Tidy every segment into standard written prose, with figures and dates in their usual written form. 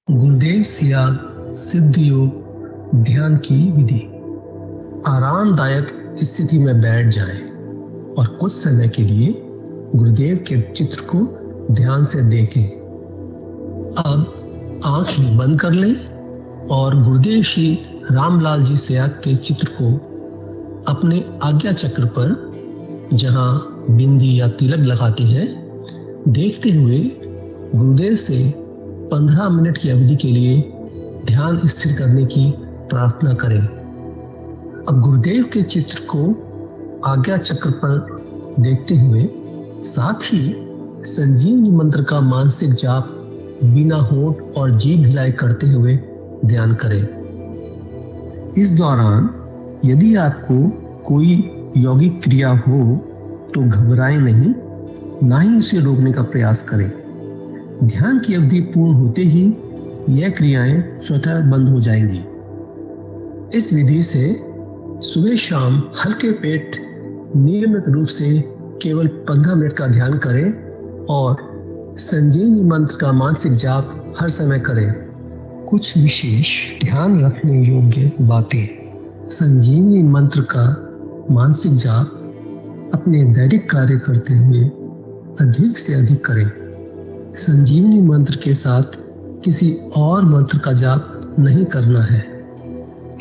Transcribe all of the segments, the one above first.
गुरुदेव सियाग सिद्ध योग ध्यान की विधि। आरामदायक स्थिति में बैठ जाएं और कुछ समय के लिए गुरुदेव के चित्र को ध्यान से देखें। अब आंखें बंद कर लें और गुरुदेव श्री रामलाल जी सियाग के चित्र को अपने आज्ञा चक्र पर, जहां बिंदी या तिलक लगाते हैं, देखते हुए गुरुदेव से 15 मिनट की अवधि के लिए ध्यान स्थिर करने की प्रार्थना करें। अब गुरुदेव के चित्र को आज्ञा चक्र पर देखते हुए साथ ही संजीवनी मंत्र का मानसिक जाप बिना होंठ और जीभ हिलाए करते हुए ध्यान करें। इस दौरान यदि आपको कोई यौगिक क्रिया हो तो घबराएं नहीं, ना ही उसे रोकने का प्रयास करें। ध्यान की अवधि पूर्ण होते ही यह क्रियाएं स्वतः बंद हो जाएंगी। इस विधि से सुबह शाम हल्के पेट नियमित रूप से केवल 15 मिनट का ध्यान करें और संजीवनी मंत्र का मानसिक जाप हर समय करें। कुछ विशेष ध्यान रखने योग्य बातें। संजीवनी मंत्र का मानसिक जाप अपने दैनिक कार्य करते हुए अधिक से अधिक करें। संजीवनी मंत्र के साथ किसी और मंत्र का जाप नहीं करना है।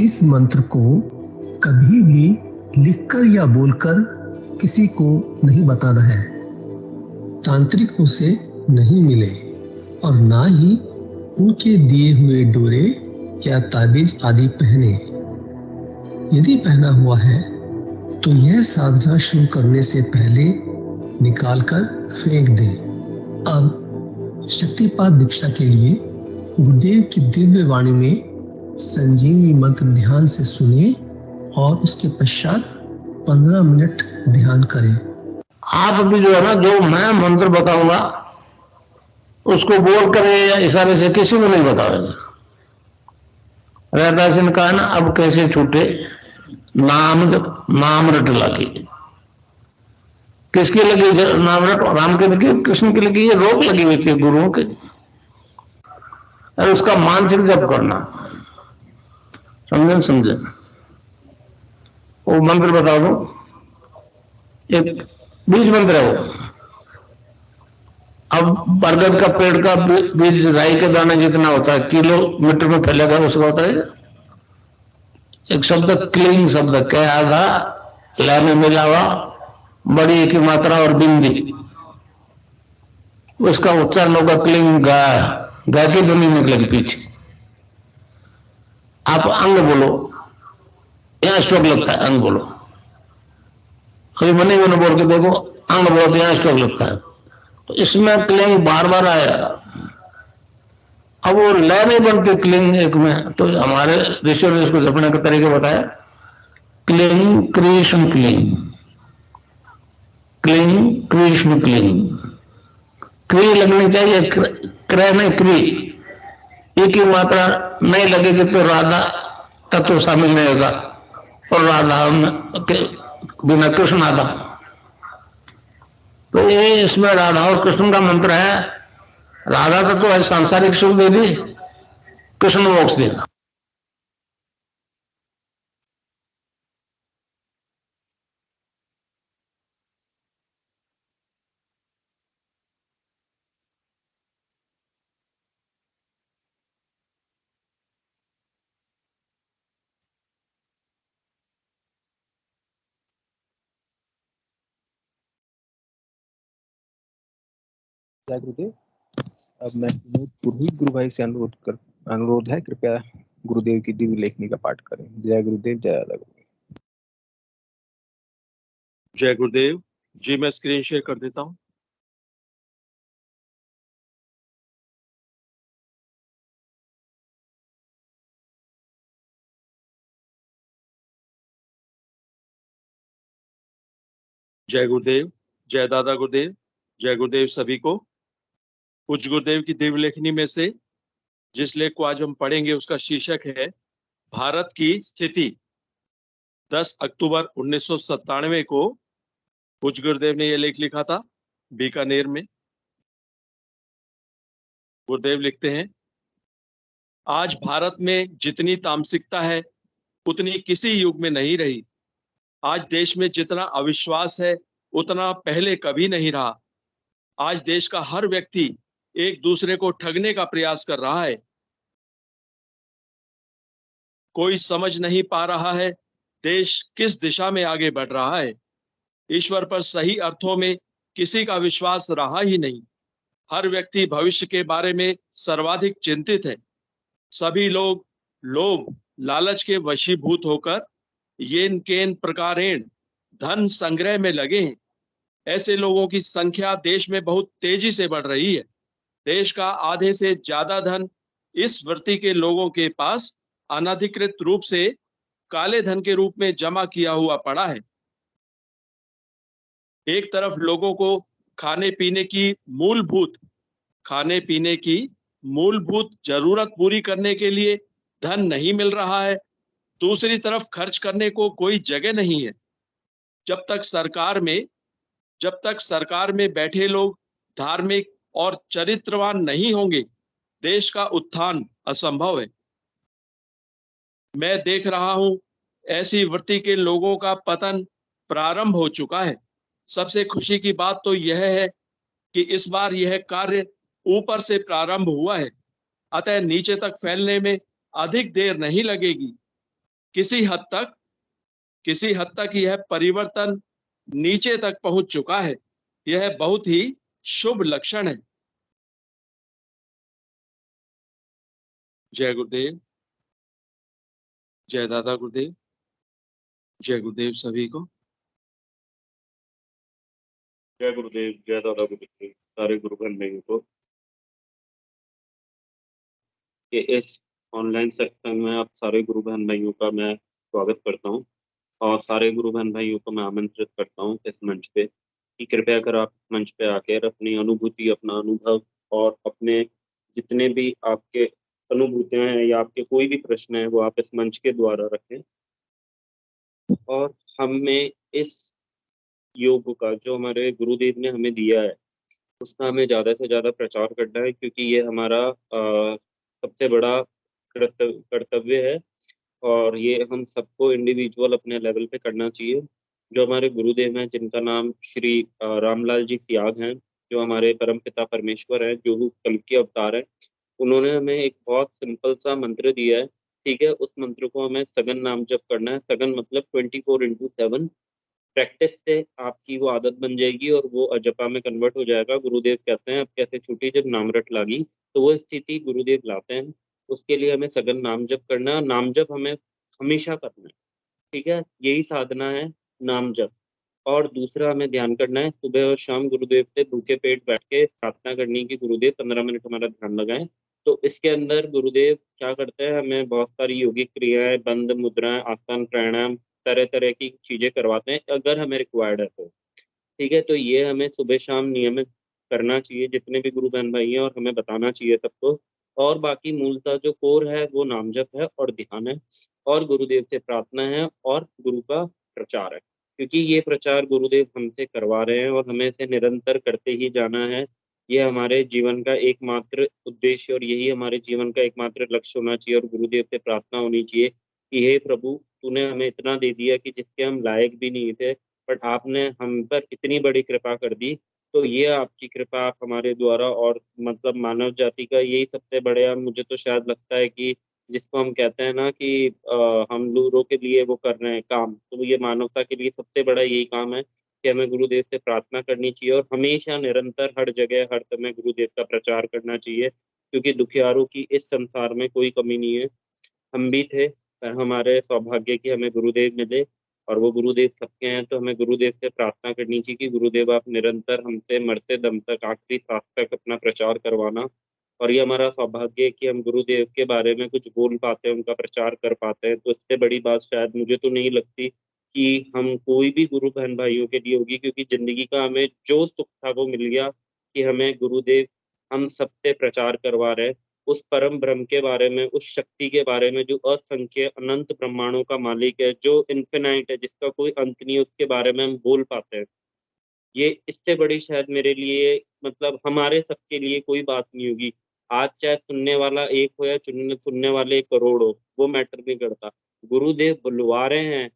इस मंत्र को कभी भी लिखकर या बोलकर किसी को नहीं बताना है। तांत्रिक उसे नहीं मिले और ना ही उनके दिए हुए डोरे या ताबीज आदि पहने। यदि पहना हुआ है तो यह साधना शुरू करने से पहले निकालकर फेंक दें। अब शक्तिपात दीक्षा के लिए गुरुदेव की दिव्य वाणी में संजीवनी मंत्र ध्यान से सुनिए और उसके पश्चात 15 मिनट ध्यान करें। आप अभी जो है ना, जो मैं मंत्र बताऊंगा उसको बोल कर या इशारे से किसी को नहीं बताओगे। रहदास ने कहा ना, अब कैसे छूटे नाम रट लगी। किसकी लगी नाम रट? राम की लगी, कृष्ण की लगी, ये रोक लगी हुई थी गुरुओं की। और उसका मानसिक जप करना, समझे? वो मंत्र बता दो, एक बीज मंत्र है वो। अब बरगद का पेड़ का बीज राई के दाने जितना होता है, किलोमीटर में फैलेगा, उसका होता है एक शब्द क्लीन शब्द क्या आधा लय में मिला हुआ, बड़ी की मात्रा और बिंदी, उसका उच्चारण होगा क्लीन गाय। गाय की ध्वनि निकलेगी पीछे। आप अंग बोलो, यहां स्ट्रोक लगता है, अंग बोलो। कभी मनी मैंने बोल के देखो, अंग बोलो तो यहां स्ट्रोक लगता है। तो इसमें क्लिंग बार बार आएगा। अब वो लय नहीं बनती क्लिंग एक में, तो हमारे ऋषि ने इसको जपने का तरीके बताया। Cling Krishna cling, cling Krishna cling. क्री लगनी चाहिए, क्रय नहीं क्री। एक की मात्रा नहीं लगेगी तो राधा तत्व शामिल नहीं होगा, और राधा के बिना कृष्ण आधा। तो ये इसमें राधा और कृष्ण का मंत्र है। राधा तत्व है सांसारिक सुख दे दी, कृष्ण मोक्ष देना। जय गुरुदेव। अब मैं पुरोहित गुरु भाई से अनुरोध है, कृपया गुरुदेव की दिव्य लेखनी का पाठ करें। जय गुरुदेव, जय दादा गुरुदेव। जय गुरुदेव जी। मैं स्क्रीन शेयर कर देता हूं। जय गुरुदेव, जय दादा गुरुदेव, जय गुरुदेव सभी को। पूज्य गुरुदेव की दिव्य लेखनी में से जिस लेख को आज हम पढ़ेंगे उसका शीर्षक है भारत की स्थिति। 10 अक्टूबर 1997 को पूज्य गुरुदेव ने यह लेख लिखा था बीकानेर में। गुरुदेव लिखते हैं, आज भारत में जितनी तामसिकता है उतनी किसी युग में नहीं रही। आज देश में जितना अविश्वास है उतना पहले कभी नहीं रहा। आज देश का हर व्यक्ति एक दूसरे को ठगने का प्रयास कर रहा है। कोई समझ नहीं पा रहा है देश किस दिशा में आगे बढ़ रहा है। ईश्वर पर सही अर्थों में किसी का विश्वास रहा ही नहीं। हर व्यक्ति भविष्य के बारे में सर्वाधिक चिंतित है। सभी लोग लोभ लालच के वशीभूत होकर येन केन प्रकारेण धन संग्रह में लगे हैं। ऐसे लोगों की संख्या देश में बहुत तेजी से बढ़ रही है। देश का आधे से ज्यादा धन इस वृत्ति के लोगों के पास अनधिकृत रूप से काले धन के रूप में जमा किया हुआ पड़ा है। एक तरफ लोगों को खाने पीने की मूलभूत जरूरत पूरी करने के लिए धन नहीं मिल रहा है, दूसरी तरफ खर्च करने को कोई जगह नहीं है। जब तक सरकार में बैठे लोग धार्मिक और चरित्रवान नहीं होंगे, देश का उत्थान असंभव है। मैं देख रहा हूं ऐसी वृत्ति के लोगों का पतन प्रारंभ हो चुका है। सबसे खुशी की बात तो यह है कि इस बार यह कार्य ऊपर से प्रारंभ हुआ है, अतः नीचे तक फैलने में अधिक देर नहीं लगेगी। किसी हद तक यह परिवर्तन नीचे तक पहुंच चुका है। यह बहुत ही शुभ लक्षण है। जय गुरुदेव, जय दादा गुरुदेव, जय गुरुदेव सभी को। जय गुरुदेव, जय दादा गुरुदेव, सारे गुरु बहन भाइयों को कि इस ऑनलाइन सेक्शन में आप सारे गुरु बहन भाइयों का मैं स्वागत करता हूं और सारे गुरु बहन भाइयों को मैं आमंत्रित करता हूं इस मंच पे कि कृपया कर आप मंच पे आकर अपनी अनुभूति, अपना अनुभव और अपने जितने भी आपके अनुभूतियां हैं या आपके कोई भी प्रश्न है वो आप इस मंच के द्वारा रखें और हमें इस योग का जो हमारे गुरुदेव ने हमें दिया है उसका हमें ज़्यादा से ज़्यादा प्रचार करना है क्योंकि ये हमारा सबसे बड़ा कर्तव्य है और ये हम सबको इंडिविजुअल अपने लेवल पे करना चाहिए। जो हमारे गुरुदेव हैं जिनका नाम श्री रामलाल जी सियाग हैं, जो हमारे परम पिता परमेश्वर हैं, जो कल के अवतार हैं, उन्होंने हमें एक बहुत सिंपल सा मंत्र दिया है। ठीक है, उस मंत्र को हमें सघन नाम जप करना है। सघन मतलब 24/7। प्रैक्टिस से आपकी वो आदत बन जाएगी और वो अजपा में कन्वर्ट हो जाएगा। गुरुदेव कहते हैं अब कैसे छूटी जब नामरट लागी, तो वो स्थिति गुरुदेव लाते हैं। उसके लिए हमें सघन नाम जप करना है। नाम जप हमें हमेशा करना है। ठीक है, यही साधना है, नाम जप। और दूसरा हमें ध्यान करना है, सुबह और शाम गुरुदेव से भूखे पेट बैठ के प्रार्थना करनी की गुरुदेव 15 मिनट हमारा ध्यान लगाएं। तो इसके अंदर गुरुदेव क्या करते हैं, हमें बहुत सारी योगिक क्रियाएं, बंद मुद्राएं, आसन, प्राणायाम, तरह तरह की चीजें करवाते हैं अगर हमें रिक्वायर्ड है तो। ठीक है, तो ये हमें सुबह शाम नियमित करना चाहिए जितने भी गुरु बहन भाई हैं और हमें बताना चाहिए सबको। और बाकी मूलतः जो कोर है वो नाम जप है और ध्यान है और गुरुदेव से प्रार्थना है और गुरु का प्रचार है, क्योंकि ये प्रचार गुरुदेव हमसे करवा रहे हैं और हमें इसे निरंतर करते ही जाना है। ये हमारे जीवन का एकमात्र उद्देश्य और यही हमारे जीवन का एकमात्र लक्ष्य होना चाहिए और गुरुदेव से प्रार्थना होनी चाहिए कि हे प्रभु, तूने हमें इतना दे दिया कि जिसके हम लायक भी नहीं थे, बट आपने हम पर इतनी बड़ी कृपा कर दी। तो ये आपकी कृपा, आप हमारे द्वारा और मतलब मानव जाति का यही सबसे बड़ा, मुझे तो शायद लगता है कि जिसको हम कहते हैं ना कि हम दूसरों के लिए वो कर रहे हैं काम, तो ये मानवता के लिए सबसे बड़ा यही काम है कि हमें गुरुदेव से प्रार्थना करनी चाहिए और हमेशा निरंतर हर जगह हर समय गुरुदेव का प्रचार करना चाहिए, क्योंकि दुखियारों की इस संसार में कोई कमी नहीं है। हम भी थे, पर हमारे सौभाग्य की हमें गुरुदेव मिले और वो गुरुदेव सबके हैं। तो हमें गुरुदेव से प्रार्थना करनी चाहिए कि गुरुदेव आप निरंतर हमसे मरते दम तक, आखिरी सांस तक अपना प्रचार करवाना। और ये हमारा सौभाग्य है कि हम गुरुदेव के बारे में कुछ बोल पाते हैं, उनका प्रचार कर पाते हैं। तो इससे बड़ी बात शायद मुझे तो नहीं लगती कि हम कोई भी गुरु बहन भाइयों के लिए होगी, क्योंकि जिंदगी का हमें जो सुख था वो मिल गया कि हमें गुरुदेव हम सबसे प्रचार करवा रहे हैं उस परम ब्रह्म के बारे में, उस शक्ति के बारे में जो असंख्य अनंत ब्रह्मांडों का मालिक है, जो इन्फिनाइट है, जिसका कोई अंत नहीं है, उसके बारे में हम बोल पाते हैं। ये इससे बड़ी शायद मेरे लिए मतलब हमारे सबके लिए कोई बात नहीं होगी आज चाहे सुनने वाला एक हो या सुनने वाले करोड़ हो, वो मैटर नहीं करता। गुरुदेव बुलवा रहे हैं,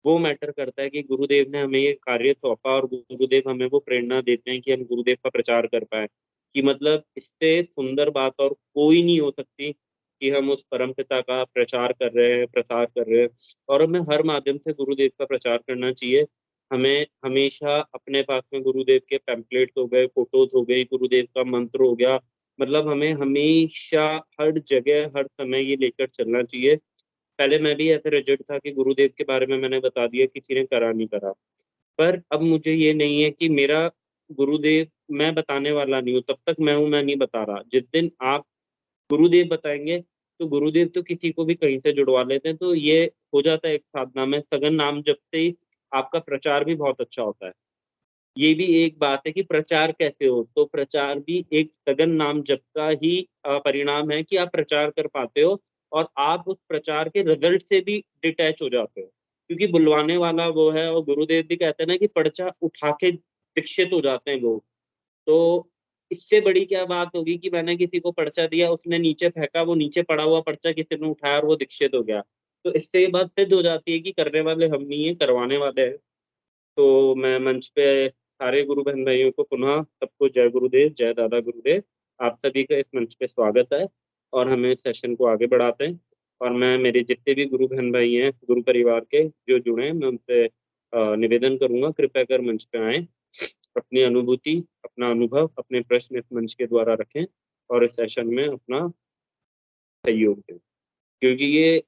वो मैटर करता है कि गुरुदेव ने हमें ये कार्य सौंपा और गुरुदेव हमें वो प्रेरणा देते हैं कि हम गुरुदेव का प्रचार कर पाए। कि मतलब इससे सुंदर बात और कोई नहीं हो सकती कि हम उस परम पिता का प्रचार कर रहे हैं, प्रसार कर रहे हैं, और हमें हर माध्यम से गुरुदेव का प्रचार करना चाहिए। हमें हमेशा अपने पास में गुरुदेव के पैम्पलेट्स हो गए, फोटोज हो गई, गुरुदेव का मंत्र हो गया, मतलब हमें हमेशा हर जगह हर समय ये लेकर चलना चाहिए। पहले मैं भी ऐसे रिजिड था कि गुरुदेव के बारे में मैंने बता दिया, किसी ने करा नहीं करा। पर अब मुझे ये नहीं है कि मेरा गुरुदेव, मैं बताने वाला नहीं हूँ, तब तक मैं हूँ, मैं नहीं बता रहा। जिस दिन आप गुरुदेव बताएँगे, तो गुरुदेव तो किसी को भी कहीं से जुड़वा लेते हैं, तो ये हो जाता है एक साधना में। सघन नाम जप से ही आपका प्रचार भी बहुत अच्छा होता है। ये भी एक बात है कि प्रचार कैसे हो, तो प्रचार भी एक सघन नाम जप का ही परिणाम है कि आप प्रचार कर पाते हो और आप उस प्रचार के रिजल्ट से भी डिटैच हो जाते हो। क्योंकि बुलवाने वाला वो है, और गुरुदेव भी कहते हैं ना कि पर्चा उठा के दीक्षित हो जाते हैं लोग। तो इससे बड़ी क्या बात होगी कि मैंने किसी को पर्चा दिया, उसने नीचे फेंका, वो नीचे पड़ा हुआ पर्चा किसी ने उठाया और वो दीक्षित हो गया। तो इससे ये बात सिद्ध हो जाती है कि करने वाले हम नहीं हैं, करवाने वाले हैं। तो मैं मंच पे सारे गुरु बहन भाइयों को पुनः सबको जय गुरुदेव, जय दादा गुरुदेव। आप सभी का इस मंच पे स्वागत है और हम इस सेशन को आगे बढ़ाते हैं। और मैं मेरे जितने भी गुरु बहन भाई हैं, गुरु परिवार के जो जुड़े हैं, मैं उनसे निवेदन करूँगा, कृपया कर मंच पे आएँ। अपनी अनुभूति, अपना अनुभव, अपने प्रश्न इस मंच के द्वारा रखें और इस सेशन में अपना सहयोग दें। क्योंकि ये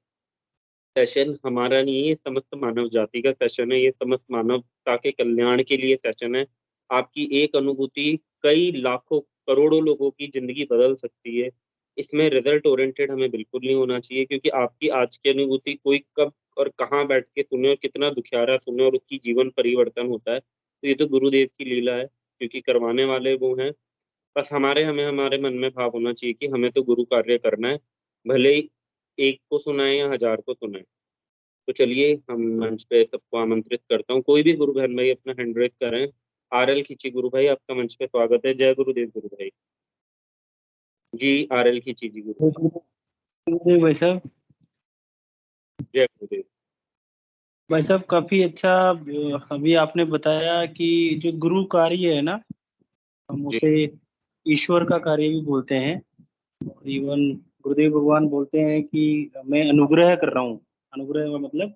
सेशन हमारा नहीं है, ये समस्त मानव जाति का सेशन है, ये समस्त मानवता के कल्याण के लिए सेशन है। आपकी एक अनुभूति कई लाखों, करोड़ों लोगों की ज़िंदगी बदल सकती है। इसमें रिज़ल्ट ओरिएंटेड हमें बिल्कुल नहीं होना चाहिए, क्योंकि आपकी आज की अनुभूति कोई कब और कहाँ बैठ के सुने और कितना दुखियारा सुने और उसकी जीवन परिवर्तन होता है। तो ये तो गुरुदेव की लीला है, क्योंकि करवाने वाले वो हैं। बस हमें हमारे मन में भाव होना चाहिए कि हमें तो गुरु कार्य करना है, भले ही एक को सुनाएँ या हज़ार को सुनाएँ। तो चलिए हम मंच पे सबको आमंत्रित करता हूँ। कोई भी गुरु बहन भाई अपना हैंड रेज़ करें। आरएल खींची गुरु भाई, आपका मंच पे स्वागत है। जय गुरुदेव गुरु भाई। जी, आरएल खींची जी गुरु भाई। भाई साहब, जय गुरुदेव। भाई साहब काफी अच्छा अभी आपने बताया कि जो गुरु कार्य है ना, हम जी, उसे ईश्वर का कार्य भी बोलते हैं। और इवन गुरुदेव भगवान बोलते हैं कि मैं अनुग्रह कर रहा हूँ। अनुग्रह का मतलब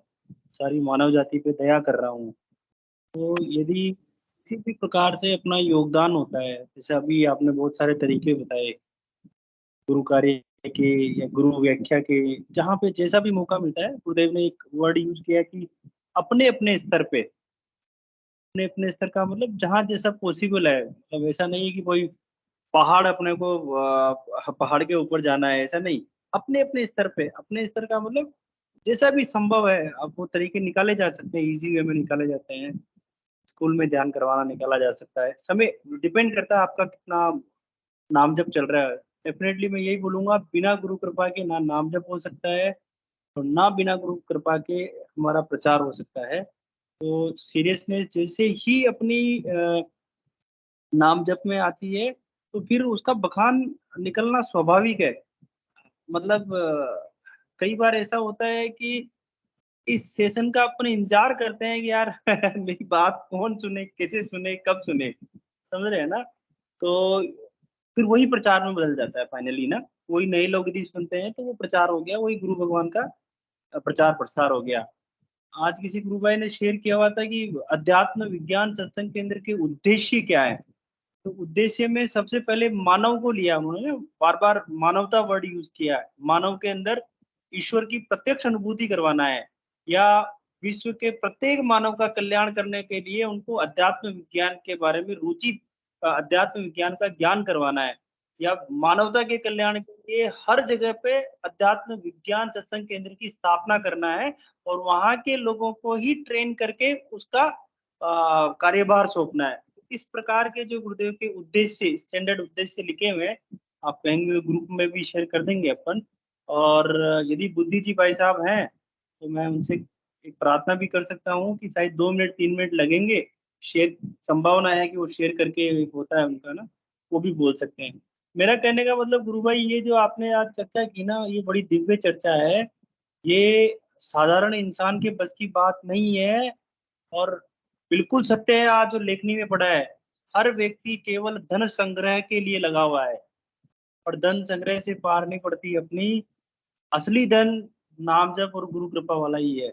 सारी मानव जाति पे दया कर रहा हूँ। तो यदि किसी भी प्रकार से अपना योगदान होता है, जैसे अभी आपने बहुत सारे तरीके बताए गुरु कार्य के या गुरु व्याख्या के, जहाँ पे जैसा भी मौका मिलता है, गुरुदेव ने एक वर्ड यूज किया कि अपने अपने स्तर पे, अपने अपने स्तर का मतलब जहाँ जैसा पॉसिबल है। मतलब ऐसा नहीं है कि कोई पहाड़ अपने को पहाड़ के ऊपर जाना है, ऐसा नहीं। अपने अपने स्तर पे, अपने स्तर का मतलब जैसा भी संभव है, अब वो तरीके निकाले जा सकते हैं, इजी वे में निकाले जाते हैं। स्कूल में ध्यान करवाना निकाला जा सकता है, समय डिपेंड करता है आपका कितना नाम जप चल रहा है। डेफिनेटली मैं यही बोलूंगा, बिना गुरु कृपा के ना नाम जप हो सकता है और ना बिना गुरु कृपा के हमारा प्रचार हो सकता है। तो सीरियसनेस जैसे ही अपनी नाम जप में आती है, तो फिर उसका बखान निकलना स्वाभाविक है। मतलब कई बार ऐसा होता है कि इस सेशन का अपन इंतजार करते हैं कि यार मेरी बात कौन सुने, कैसे सुने, कब सुने, समझ रहे हैं ना? तो फिर वही प्रचार में बदल जाता है फाइनली ना। वही नए लोग यदि सुनते हैं तो वो प्रचार हो गया, वही गुरु भगवान का प्रचार प्रसार हो गया। आज किसी गुरु भाई ने शेयर किया हुआ था कि अध्यात्म विज्ञान सत्संग केंद्र के उद्देश्य क्या है। तो उद्देश्य में सबसे पहले मानव को लिया उन्होंने, बार बार मानवता वर्ड यूज किया है। मानव के अंदर ईश्वर की प्रत्यक्ष अनुभूति करवाना है, या विश्व के प्रत्येक मानव का कल्याण करने के लिए उनको अध्यात्म विज्ञान के बारे में रुचि, अध्यात्म विज्ञान का ज्ञान करवाना है, या मानवता के कल्याण के लिए हर जगह पे अध्यात्म विज्ञान सत्संग केंद्र की स्थापना करना है और वहां के लोगों को ही ट्रेन करके उसका कार्यभार सौंपना है। इस प्रकार के जो गुरुदेव के उद्देश्य, स्टैंडर्ड उद्देश्य लिखे हुए हैं, आप कहेंगे ग्रुप में भी शेयर कर देंगे अपन। और यदि बुद्धि जी भाई साहब हैं तो मैं उनसे एक प्रार्थना भी कर सकता हूँ कि शायद 2 मिनट 3 मिनट लगेंगे, शेयर, संभावना है कि वो शेयर करके एक होता है उनका ना, वो भी बोल सकते हैं। मेरा कहने का मतलब गुरु भाई, ये जो आपने आज चर्चा की ना, ये बड़ी दिव्य चर्चा है। ये साधारण इंसान के बस की बात नहीं है, और बिल्कुल सत्य है। आज जो लेखनी में पढ़ा है, हर व्यक्ति केवल धन संग्रह के लिए लगा हुआ है, और धन संग्रह से पार नहीं पड़ती अपनी। असली धन नाम जप और गुरु कृपा वाला ही है।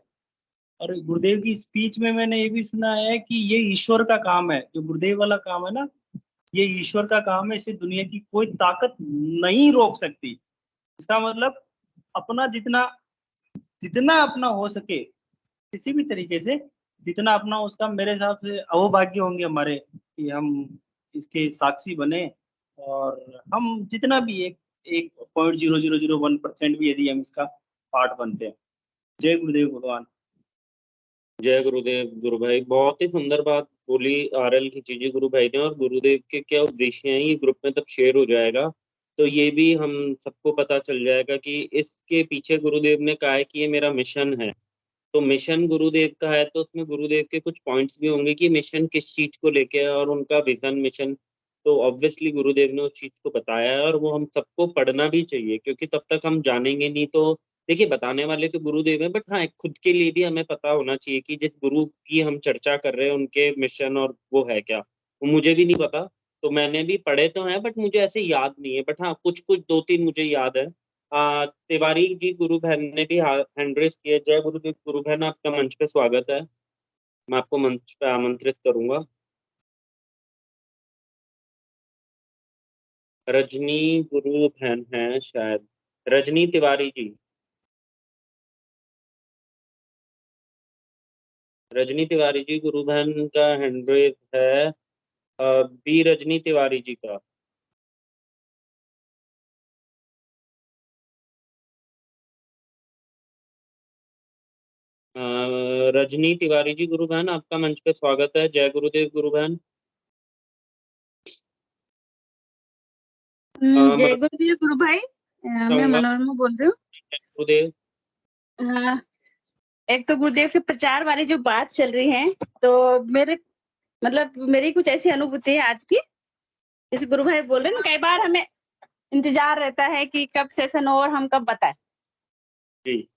और गुरुदेव की स्पीच में मैंने ये भी सुना है कि ये ईश्वर का काम है, जो गुरुदेव वाला काम है ना, ये ईश्वर का काम है। इसे दुनिया की कोई ताकत नहीं रोक सकती। इसका मतलब अपना जितना जितना अपना हो सके, किसी भी तरीके से जितना अपना, उसका मेरे हिसाब से अहोभाग्य होंगे हमारे कि हम इसके साक्षी बने। और हम जितना भी 1.0001% भी यदि हम इसका पार्ट बनते हैं। जय गुरुदेव भगवान। जय गुरुदेव गुरु भाई, बहुत ही सुंदर बात बोली आरएल की चीजें गुरु भाई ने, और गुरुदेव के क्या उद्देश्य हैं ये ग्रुप में तब शेयर हो जाएगा, तो ये भी हम सबको पता चल जाएगा कि इसके पीछे गुरुदेव ने कहा है कि ये मेरा मिशन है। तो मिशन गुरुदेव का है तो उसमें गुरुदेव के कुछ पॉइंट्स भी होंगे कि मिशन किस चीज को लेके है और उनका विजन मिशन। तो ऑब्वियसली गुरुदेव ने उस चीज को बताया है, और वो हम सबको पढ़ना भी चाहिए, क्योंकि तब तक हम जानेंगे नहीं। तो देखिए, बताने वाले तो गुरुदेव हैं, बट हाँ, एक खुद के लिए भी हमें पता होना चाहिए कि जिस गुरु की हम चर्चा कर रहे हैं उनके मिशन और वो है क्या। वो मुझे भी नहीं पता, तो मैंने भी पढ़े तो हैं, बट मुझे ऐसे याद नहीं है। बट हाँ, कुछ कुछ दो तीन मुझे याद है। तिवारी जी गुरु बहन ने भी हैंड रेस किया। जय गुरुदेव गुरु बहन, आपका मंच पे स्वागत है। मैं आपको मंच पे आमंत्रित करूंगा। रजनी गुरु बहन है शायद, रजनी तिवारी जी। रजनी तिवारी जी गुरु बहन का हैंड रेस है, बी रजनी तिवारी जी का। रजनी तिवारी जी गुरु बहन, आपका मंच पे स्वागत है। जय गुरुदेव गुरु बहन। जय गुरुदेव गुरु भाई। मैं चाहूंगा मनोरमा बोल रही हूँ। गुरुदेव। अ, एक तो गुरुदेव के प्रचार वाली जो बात चल रही है, तो मेरे मतलब मेरी कुछ ऐसी अनुभूति है आज की। जैसे गुरु भाई बोल रहे हैं ना, कई बार हमें इंतजार रहता है कि कब सेशन हो और हम कब बताएं। जी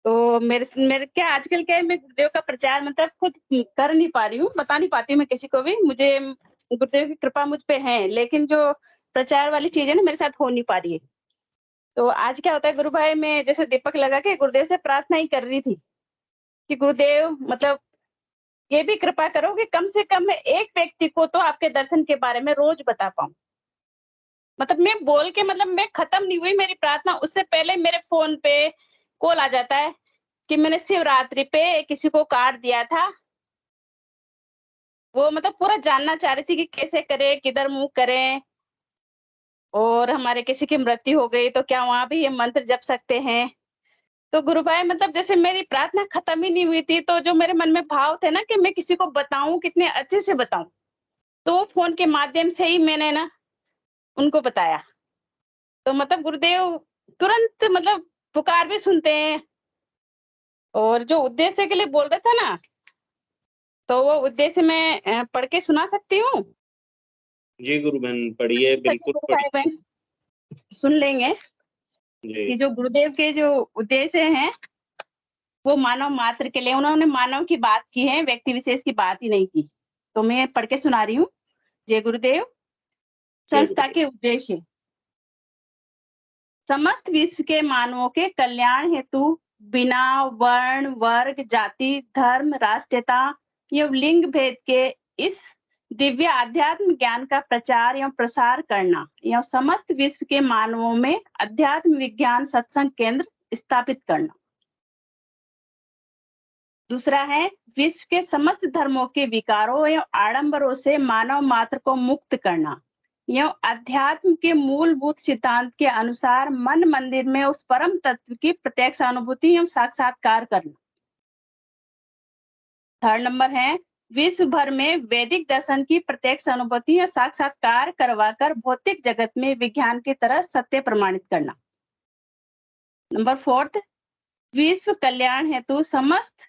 तो मेरे मेरे क्या आजकल क्या है, मैं गुरुदेव का प्रचार मतलब खुद कर नहीं पा रही हूँ, बता नहीं पाती हूँ मैं किसी को भी। मुझे गुरुदेव की कृपा मुझ पे है, लेकिन जो प्रचार वाली चीज है ना, मेरे साथ हो नहीं पा रही है। तो आज क्या होता है गुरु भाई, मैं जैसे दीपक लगा के गुरुदेव से प्रार्थना ही कर रही थी कि गुरुदेव मतलब ये भी कृपा करो कि कम से कम मैं एक व्यक्ति को तो आपके दर्शन के बारे में रोज बता पाऊं। मतलब मैं बोल के मतलब मैं खत्म नहीं हुई मेरी प्रार्थना, उससे पहले मेरे फोन पे कॉल आ जाता है कि मैंने शिवरात्रि पे किसी को कार्ड दिया था। वो मतलब पूरा जानना चाह रही थी कि कैसे करें, किधर मुंह करें, और हमारे किसी की मृत्यु हो गई तो क्या वहां भी ये मंत्र जप सकते हैं। तो गुरु भाई मतलब जैसे मेरी प्रार्थना खत्म ही नहीं हुई थी, तो जो मेरे मन में भाव थे ना कि मैं किसी को बताऊं, कितने अच्छे से बताऊं, तो फोन के माध्यम से ही मैंने ना उनको बताया। तो मतलब गुरुदेव तुरंत मतलब पुकार भी सुनते हैं, और जो उद्देश्य के लिए बोल रहे थे ना, तो वो उद्देश्य मैं पढ़ के सुना सकती हूँ। जी गुरु बहन, पढ़िए, बिल्कुल गुरु भाई पढ़िए। बहन सुन लेंगे जी कि जो गुरुदेव के जो उद्देश्य हैं वो मानव मात्र के लिए, उन्होंने मानव की बात की है, व्यक्ति विशेष की बात ही नहीं की। तो मैं पढ़ के सुना रही हूँ। जय गुरुदेव। जय संस्था गुरुदेव। के उद्देश्य: समस्त विश्व के मानवों के कल्याण हेतु बिना वर्ण, वर्ग, जाति, धर्म, राष्ट्रीयता एवं लिंग भेद के इस दिव्य आध्यात्म ज्ञान का प्रचार एवं प्रसार करना एवं समस्त विश्व के मानवों में अध्यात्म विज्ञान सत्संग केंद्र स्थापित करना। दूसरा है विश्व के समस्त धर्मों के विकारों एवं आडंबरों से मानव मात्र को मुक्त करना एवं अध्यात्म के मूलभूत सिद्धांत के अनुसार मन मंदिर में उस परम तत्व की प्रत्यक्ष अनुभूति एवं साक्षात्कार करना। थर्ड नंबर है विश्व भर में वैदिक दर्शन की प्रत्यक्ष अनुभूति या साक्षात्कार करवाकर भौतिक जगत में विज्ञान की तरह सत्य प्रमाणित करना। नंबर फोर्थ, विश्व कल्याण हेतु समस्त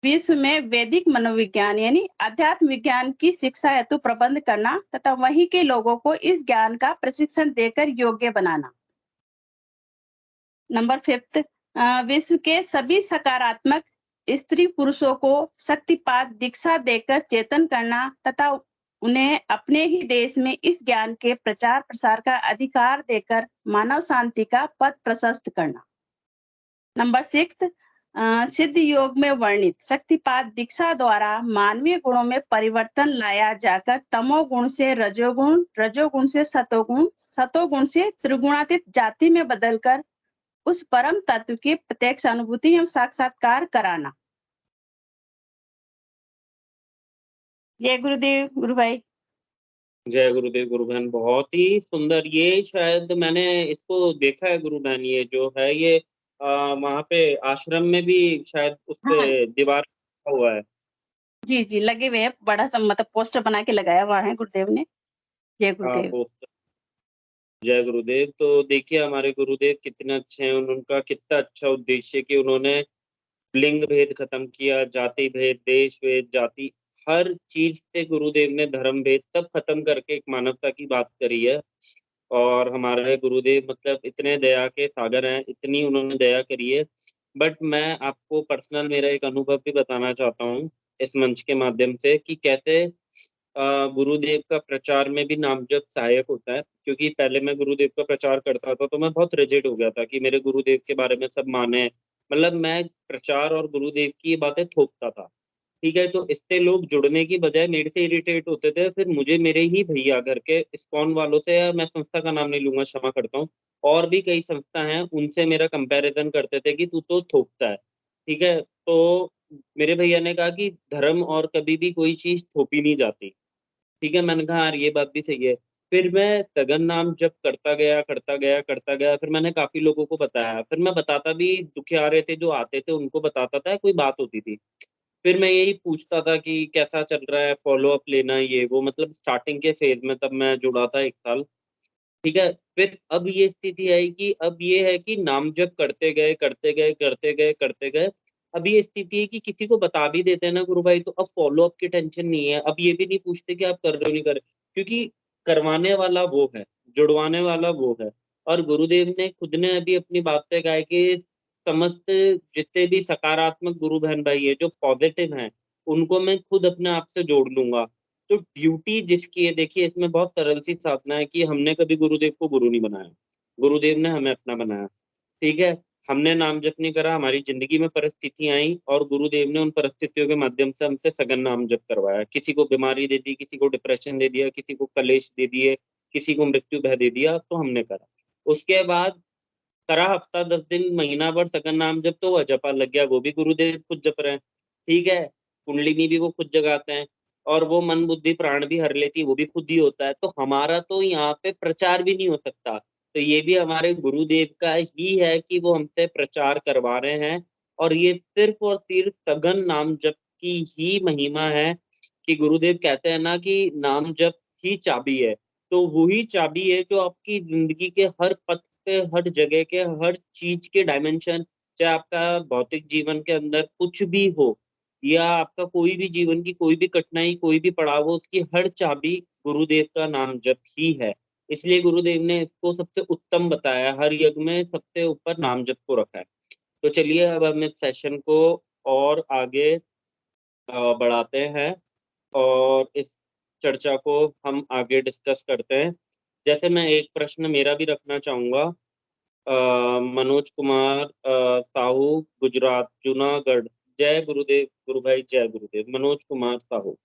विश्व में वैदिक मनोविज्ञान यानी अध्यात्म विज्ञान की शिक्षा हेतु प्रबंध करना तथा वहीं के लोगों को इस ज्ञान का प्रशिक्षण देकर योग्य बनाना। नंबर 5 विश्व के सभी सकारात्मक स्त्री पुरुषों को शक्तिपात दीक्षा देकर चेतन करना तथा उन्हें अपने ही देश में इस ज्ञान के प्रचार प्रसार का अधिकार देकर मानव शांति का पथ प्रशस्त करना। नंबर 6 सिद्ध योग में वर्णित शक्तिपात दीक्षा द्वारा मानवीय गुणों में परिवर्तन लाया जाकर तमोगुण से रजोगुण, रजोगुण से सतोगुण, सतोगुण से त्रिगुणातीत जाति में बदलकर उस परम तत्व की प्रत्यक्ष अनुभूति एवं साक्षात्कार कराना। जय गुरुदेव गुरु भाई। जय गुरुदेव गुरु बहन, बहुत ही सुंदर। ये शायद मैंने इसको देखा है गुरु बहन, ये जो है ये वहाँ पे आश्रम में भी शायद उस पे हाँ। दीवार लगा हुआ है। जी जी लगे हुए हैं, बड़ा सा मतलब पोस्टर बना के लगाया हुआ है गुरुदेव ने। जय हाँ, गुरुदेव। पोस्टर। जय गुरुदेव। तो देखिए हमारे गुरुदेव कितने अच्छे हैं, उनका कितना अच्छा उद्देश्य कि उन्होंने लिंग भेद खत्म किया, जाति भेद, देश भेद, जाति, हर चीज से गुरुदेव ने धर्म भेद सब खत्म करके एक मानवता की बात करी है। और हमारे गुरुदेव मतलब इतने दया के सागर हैं, इतनी उन्होंने दया करी है। बट मैं आपको पर्सनल मेरा एक अनुभव भी बताना चाहता हूँ इस मंच के माध्यम से कि कैसे गुरुदेव का प्रचार में भी नामजप सहायक होता है। क्योंकि पहले मैं गुरुदेव का प्रचार करता था तो मैं बहुत रिजिड हो गया था कि मेरे गुरुदेव के बारे में सब माने, मतलब मैं प्रचार और गुरुदेव की ये बातें थोपता था। ठीक है, तो इससे लोग जुड़ने की बजाय मेरे से इरिटेट होते थे। फिर मुझे मेरे ही भैया घर के इस्कॉन वालों से, या मैं संस्था का नाम नहीं लूंगा, क्षमा करता हूँ, और भी कई संस्था हैं, उनसे मेरा कंपैरिजन करते थे कि तू तो थोपता है। ठीक है, तो मेरे भैया ने कहा कि धर्म और कभी भी कोई चीज थोपी नहीं जाती। ठीक है, मैंने कहा यार ये बात भी सही है। फिर मैं सघन नाम जब करता गया करता गया करता गया, फिर मैंने काफी लोगों को बताया, फिर मैं बताता भी, दुखियारे थे जो आते थे उनको बताता था, कोई बात होती थी। फिर मैं यही पूछता था कि कैसा चल रहा है, फॉलो अप लेना, ये वो, मतलब स्टार्टिंग के फेज में तब मैं जुड़ा था 1 साल। ठीक है, फिर अब ये स्थिति आई कि अब ये है कि नाम जप करते गए करते गए करते गए करते गए, अब ये स्थिति है कि किसी को बता भी देते हैं ना गुरु भाई, तो अब फॉलो अप की टेंशन नहीं है। अब ये भी नहीं पूछते कि आप कर रहे हो नहीं कर रहे, क्योंकि करवाने वाला वो है, जुड़वाने वाला वो है। और गुरुदेव ने खुद ने अभी अपनी बात पे कहा है कि समस्त जितने भी सकारात्मक गुरु बहन भाई है जो पॉजिटिव हैं, उनको मैं खुद अपने आप से जोड़ लूंगा। तो ड्यूटी जिसकी है, देखिए इसमें बहुत सरल सी साधना है कि हमने कभी गुरुदेव को गुरु नहीं बनाया, गुरुदेव ने हमें अपना बनाया। ठीक है, हमने नाम जप नहीं करा, हमारी जिंदगी में परिस्थितियां आई और गुरुदेव ने उन परिस्थितियों के माध्यम से हमसे सघन नाम जप करवाया। किसी को बीमारी दे दी, किसी को डिप्रेशन दे दिया, किसी को कलेश दे दिए, किसी को मृत्यु भय दे दिया, तो हमने करा। उसके बाद करा हफ्ता 10 दिन महीना भर सघन नाम जप, तो वह जपा लग गया, वो भी गुरुदेव खुद जप रहे हैं। ठीक है, कुंडलिनी भी वो खुद जगाते हैं, और वो मन बुद्धि प्राण भी हर लेती, वो भी खुद ही होता है। तो हमारा तो यहाँ पे प्रचार भी नहीं हो सकता। तो ये भी हमारे गुरुदेव का ही है कि वो हमसे प्रचार करवा रहे हैं। और ये सिर्फ और सिर्फ सघन नाम जप की ही महिमा है कि गुरुदेव कहते हैं ना कि नाम जप ही चाबी है। तो वही चाबी है जो आपकी जिंदगी के हर पथ पे, हर जगह के, हर चीज के डायमेंशन, चाहे आपका भौतिक जीवन के अंदर कुछ भी हो, या आपका कोई भी जीवन की कोई भी कठिनाई, कोई भी पड़ाव हो, उसकी हर चाबी गुरुदेव का नाम जप ही है। इसलिए गुरुदेव ने इसको सबसे उत्तम बताया, हर यज्ञ में सबसे ऊपर नाम जप को रखा है। तो चलिए अब हम इस सेशन को और आगे बढ़ाते हैं और इस चर्चा को हम आगे डिस्कस करते हैं। जैसे मैं एक प्रश्न मेरा भी रखना चाहूंगा। मनोज कुमार साहू, गुजरात, जूनागढ़। जय गुरुदेव गुरु भाई, जय गुरुदेव। मनोज कुमार साहू।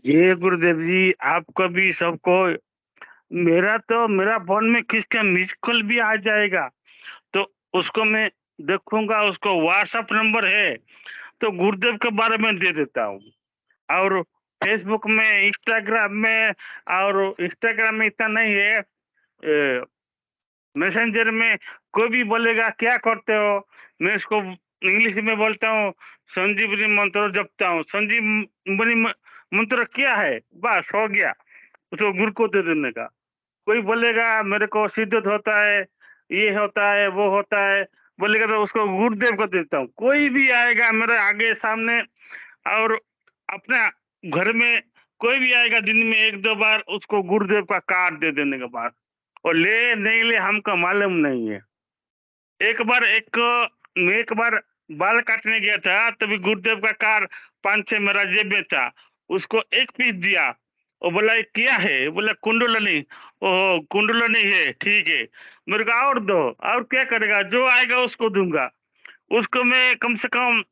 जय गुरुदेव जी, आपको भी सबको। मेरा फोन में किसका मिस कॉल भी आ जाएगा तो उसको मैं देखूंगा, उसको व्हाट्सएप नंबर है तो गुरुदेव के बारे में दे देता हूँ। और फेसबुक में, इंस्टाग्राम में, और इंस्टाग्राम में इतना नहीं है, मैसेंजर में कोई भी बोलेगा क्या करते हो, मैं उसको इंग्लिश में बोलता हूँ संजीवनी मंत्र जपता हूँ। संजीवनी मंत्र क्या है, बस हो गया, उसको गुरु को दे देने का। कोई बोलेगा मेरे को सिद्धत होता है, ये होता है, वो होता है, बोलेगा तो उसको गुरुदेव को देता हूँ। कोई भी आएगा मेरे आगे सामने और अपना घर में कोई भी आएगा दिन में 1-2 बार उसको गुरुदेव का कार्ड दे देने के बाद, और ले नहीं ले हमको मालूम नहीं है। मैं एक बार बाल काटने गया था तभी गुरुदेव का कार्ड 5-6 मेरा जेब में था, उसको 1 पीस दिया। वो बोला ये क्या है? बोला कुंडलनी। ओह कुंडलनी है, ठीक है। मेरे को और दो, और क्या करेगा? जो आएगा उसको दूंगा। उसको मैं कम से कम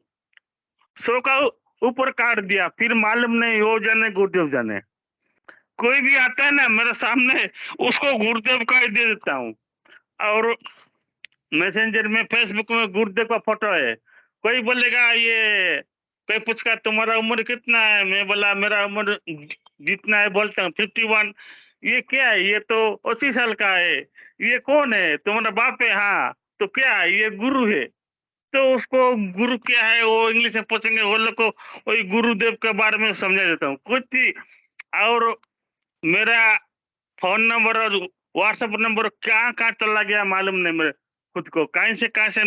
100 का ऊपर काट दिया, फिर मालूम नहीं वो जाने गुरुदेव जाने। कोई भी आता है ना मेरे सामने उसको गुरुदेव का ही दे देता हूँ। और मैसेंजर में फेसबुक में गुरुदेव का फोटो है। कोई बोलेगा ये, कोई पूछेगा तुम्हारा उम्र कितना है? मैं बोला मेरा उम्र जितना है बोलता हूँ 51। ये क्या है? ये तो 80 साल का है। ये कौन है? तुम्हारा बाप है? हाँ। तो क्या है? ये गुरु है। तो उसको गुरु क्या है वो इंग्लिश में पूछेंगे, वो लोग को वही गुरुदेव के बारे में समझा देता हूँ कुछ ही। और मेरा फोन नंबर और व्हाट्सएप नंबर कहाँ कहाँ चला गया मालूम नहीं मेरे खुद को। कहाँ से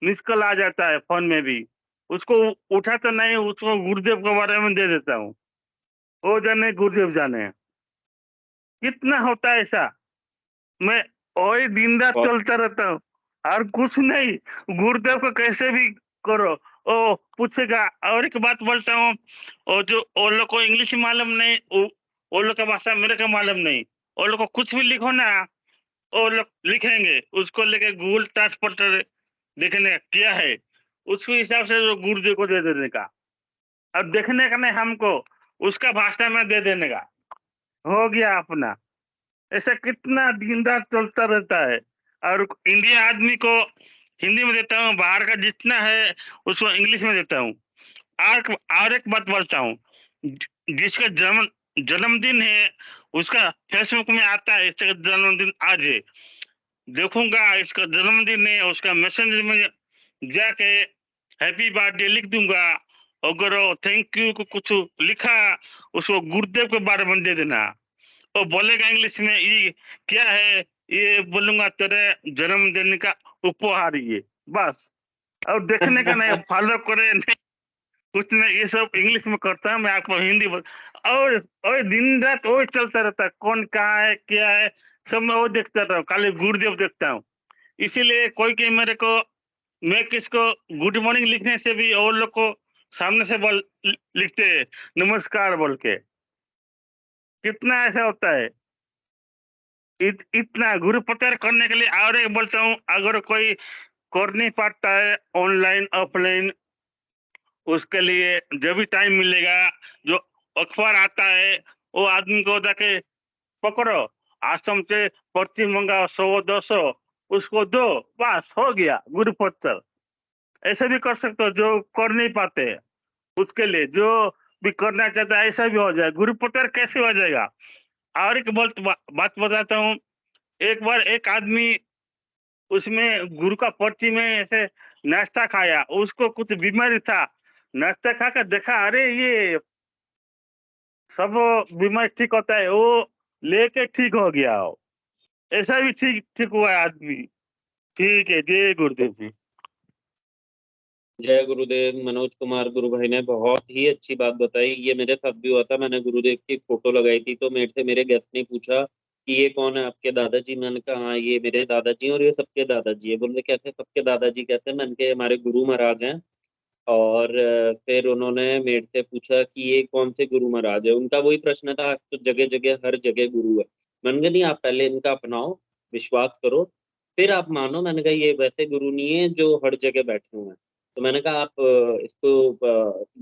मिस कॉल आ जाता है फोन में भी, उसको उठाता नहीं, उसको गुरुदेव के बारे में दे देता हूँ। वो जाने गुरुदेव जाने। कितना होता है ऐसा? मैं वही दिन रात बहुत चलता रहता हूँ और कुछ नहीं। गुरुदेव को कैसे भी करो ओ पूछेगा। और एक बात बोलता हूँ, और जो वो लोग को इंग्लिश मालूम नहीं, वो लोग का भाषा मेरे को मालूम नहीं, वो लोग को कुछ भी लिखो ना वो लोग लिखेंगे, उसको लेके गूगल ट्रांसलेटर देखने का क्या है, उसके हिसाब से जो गुरुदेव को दे देने का। अब देखने का नहीं हमको, उसका भाषा में दे देने का, हो गया अपना। ऐसा कितना दिन रात चलता रहता है। और इंडिया आदमी को हिंदी में देता हूँ, बाहर का जितना है उसको इंग्लिश में देता हूँ। और एक बात बोलता हूँ, जिसका जन्मदिन है उसका फेसबुक में आता है इसका जन्मदिन आज है, देखूंगा इसका जन्मदिन है, उसका मैसेंजर में जाके हैप्पी बर्थडे लिख दूंगा। अगर थैंक यू को कुछ लिखा उसको गुरुदेव के बारे में दे देना। वो बोलेगा इंग्लिश में ये क्या है, ये बोलूंगा तेरे जन्मदिन का उपहार ये, बस। और देखने का नहीं, फॉलो करे नहीं, कुछ नहीं, ये सब इंग्लिश में करता है। मैं आपको हिंदी बोल, और दिन रात वो चलता रहता है, कौन कहाँ है क्या है सब मैं वो देखता रहता हूँ, खाली गुरुदेव देखता हूँ। इसीलिए कोई के मेरे को, मैं किसको गुड मॉर्निंग लिखने से भी और लोग को सामने से बोल लिखते हैं नमस्कार बोल के। कितना ऐसा होता है। इतना गुरु प्रचार करने के लिए। और एक बोलता हूँ, अगर कोई कर नहीं पाता है ऑनलाइन ऑफलाइन, उसके लिए जब भी टाइम मिलेगा जो अखबार आता है वो आदमी को जाके पकड़ो, आश्रम से पर्ची मंगाओ 100-200, उसको दो, बस हो गया गुरु प्रचार। ऐसे भी कर सकते हो जो कर नहीं पाते, उसके लिए जो भी करना चाहता है ऐसा भी हो जाए। गुरु प्रचार कैसे हो जाएगा? और एक बात बताता हूँ। एक बार एक आदमी उसमें गुरु का पर्ची में ऐसे नाश्ता खाया, उसको कुछ बीमारी था, नाश्ता खाकर देखा अरे ये सब बीमारी ठीक होता है, वो लेके ठीक हो गया हो। ऐसा भी ठीक ठीक हुआ है आदमी। ठीक है, जय गुरुदेव जी। जय गुरुदेव। मनोज कुमार गुरु भाई ने बहुत ही अच्छी बात बताई। ये मेरे साथ भी हुआ था, मैंने गुरुदेव की फोटो लगाई थी तो मेरे से मेरे गेस्ट ने पूछा कि ये कौन है आपके दादाजी? मैंने कहा हाँ ये मेरे दादाजी और ये सबके दादाजी है। बोले कैसे सबके दादाजी कैसे? मैंने कहा हमारे गुरु महाराज हैं। और फिर उन्होंने मेरे से पूछा कि ये कौन से गुरु महाराज है। उनका वही प्रश्न था, तो जगह जगह हर जगह गुरु है। मैंने कहा नहीं, आप पहले इनका अपनाओ, विश्वास करो, फिर आप मानो। मैंने कहा ये वैसे गुरु नहीं है जो हर जगह बैठे हुए हैं। तो मैंने कहा आप इसको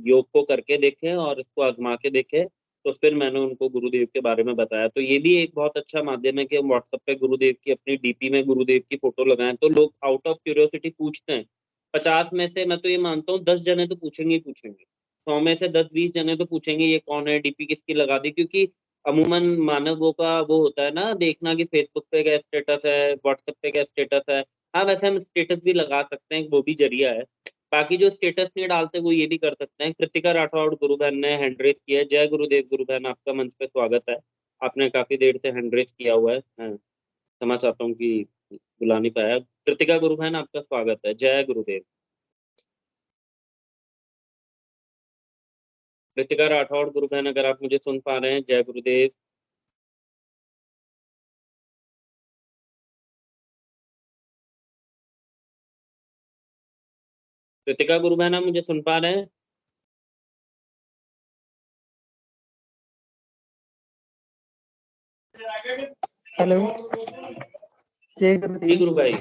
योग को करके देखें और इसको आजमा के देखें। तो फिर मैंने उनको गुरुदेव के बारे में बताया। तो ये भी एक बहुत अच्छा माध्यम है कि हम व्हाट्सएप पे गुरुदेव की अपनी डीपी में गुरुदेव की फोटो लगाएं, तो लोग आउट ऑफ क्यूरियोसिटी पूछते हैं। 50 में से मैं तो ये मानता हूँ 10 जने तो पूछेंगे ही पूछेंगे, 100 में से 10-20 जने तो पूछेंगे ये कौन है, डीपी किसकी लगा दी। क्योंकि अमूमन मानवों का वो होता है ना देखना कि फेसबुक पे क्या स्टेटस है, व्हाट्सएप पे क्या स्टेटस है। हाँ वैसे हम स्टेटस भी लगा सकते हैं, वो भी जरिया है। बाकी जो स्टेटस नहीं डालते वो ये भी कर सकते हैं। कृतिका राठौड़ गुरु बहन ने हैंड रेज किया है। जय गुरुदेव गुरु बहन, आपका मंच पे स्वागत है। आपने काफी देर से हैंड रेज किया हुआ है। हाँ। क्षमा चाहता हूँ कि बुला नहीं पाया। कृतिका गुरु बहन, आपका स्वागत है। जय गुरुदेव। कृतिका राठौड़ गुरु बहन, अगर आप मुझे सुन पा रहे हैं, जय गुरुदेव। कृतिका गुरु बहन, आप मुझे सुन पा रहे हैं? हेलो, जय जी गुरुदेव। गुरु भाई,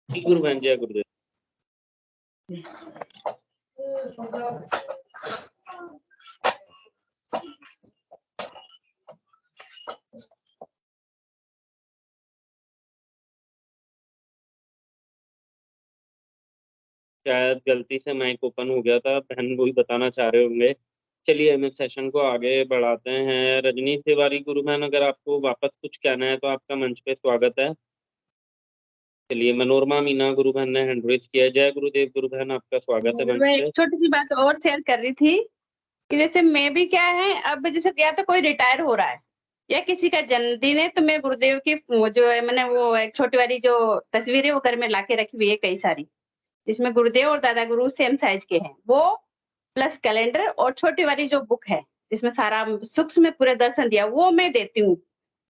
जी गुरु बहन, जय गुरुदेव। शायद गलती से माइक ओपन हो गया था, बहन वही बताना चाह रहे होंगे। चलिए हम इस सेशन को आगे बढ़ाते हैं। रजनीश तिवारी गुरु बहन, अगर आपको वापस कुछ कहना है तो आपका मंच पे स्वागत है। चलिए, मनोरमा मीना गुरु बहन ने हैंड रेज किया है। जय गुरुदेव गुरु बहन, आपका स्वागत है मंच मैं पे। एक छोटी सी बात और शेयर कर रही थी कि जैसे मैं भी क्या है, अब जैसे या तो कोई रिटायर हो रहा है या किसी का जन्मदिन है, तो मैं गुरुदेव की वो जो है, मैंने वो एक छोटी वाली जो तस्वीर है वो घर में लाके रखी हुई है कई सारी, जिसमें गुरुदेव और दादा गुरु सेम साइज के हैं, वो प्लस कैलेंडर और छोटी वाली जो बुक है जिसमें सारा सूक्ष्म में पूरे दर्शन दिया, वो मैं देती हूँ।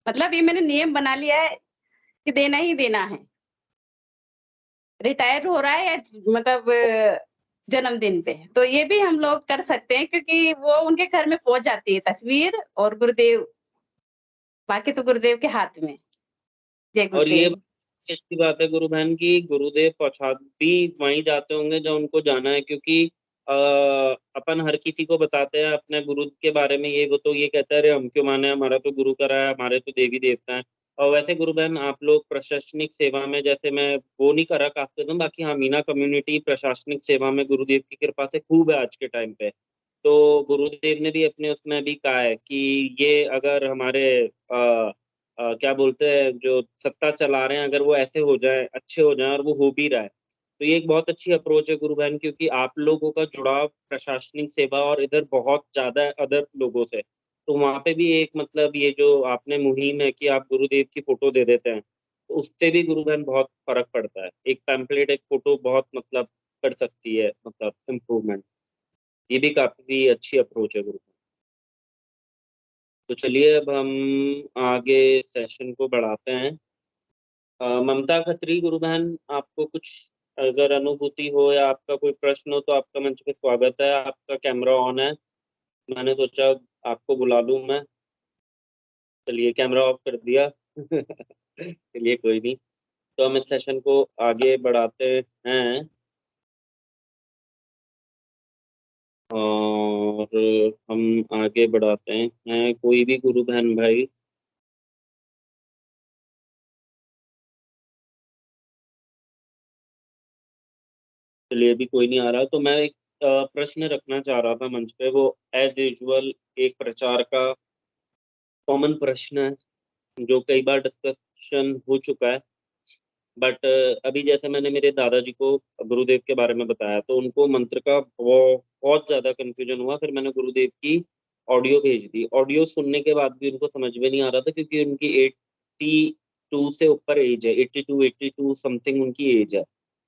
मतलब ये मैंने नियम बना लिया है कि देना ही देना है, रिटायर हो रहा है या मतलब जन्मदिन पे, तो ये भी हम लोग कर सकते हैं क्योंकि वो उनके घर में पहुंच जाती है तस्वीर और गुरुदेव, बाकी तो गुरुदेव के हाथ में। जय और ये गुरुदेव। अच्छी बात है गुरु बहन की, गुरुदेव पहुंचा भी वहीं जाते होंगे जो उनको जाना है, क्योंकि अपन हर किसी को बताते हैं अपने गुरु के बारे में, ये वो तो ये कहता है अरे हम क्यों माने, हमारा तो गुरु करा है, हमारे तो देवी देवता है। और वैसे गुरु बहन आप लोग प्रशासनिक सेवा में, जैसे मैं वो नहीं करा कास्ट कदम, बाकी हाँ मीना कम्युनिटी प्रशासनिक सेवा में गुरुदेव की कृपा से खूब है आज के टाइम पे। तो गुरुदेव ने भी अपने उसमें भी कहा है कि ये अगर हमारे क्या बोलते हैं जो सत्ता चला रहे हैं, अगर वो ऐसे हो जाए, अच्छे हो जाए, और वो हो भी रहा है, तो ये एक बहुत अच्छी अप्रोच है गुरु बहन, क्योंकि आप लोगों का जुड़ाव प्रशासनिक सेवा और इधर बहुत ज्यादा है अदर लोगों से। तो वहाँ पे भी एक मतलब ये जो आपने मुहिम है कि आप गुरुदेव की फोटो दे देते हैं, तो उससे भी गुरु बहन बहुत फर्क पड़ता है। एक पैम्पलेट, एक फोटो बहुत मतलब कर सकती है मतलब इम्प्रूवमेंट। ये भी काफी अच्छी अप्रोच है गुरु। तो चलिए अब हम आगे सेशन को बढ़ाते हैं। ममता खत्री गुरु बहन, आपको कुछ अगर अनुभूति हो या आपका कोई प्रश्न हो तो आपका मंच पे स्वागत है। आपका कैमरा ऑन है, मैंने सोचा आपको बुला लूं मैं। चलिए कैमरा ऑफ कर दिया। चलिए कोई नहीं, तो हम इस सेशन को आगे बढ़ाते हैं और हम आगे बढ़ाते हैं। कोई भी गुरु बहन भाई, चलिए अभी कोई नहीं आ रहा, तो मैं एक प्रश्न रखना चाह रहा था मंच पे, वो एज यूजुअल एक प्रचार का कॉमन प्रश्न है जो कई बार डिस्कशन हो चुका है। बट अभी जैसे मैंने मेरे दादाजी को गुरुदेव के बारे में बताया, तो उनको मंत्र का बहुत ज़्यादा कन्फ्यूजन हुआ। फिर मैंने गुरुदेव की ऑडियो भेज दी। ऑडियो सुनने के बाद भी उनको समझ में नहीं आ रहा था, क्योंकि उनकी 82 से ऊपर एज है, 82 समथिंग उनकी एज है,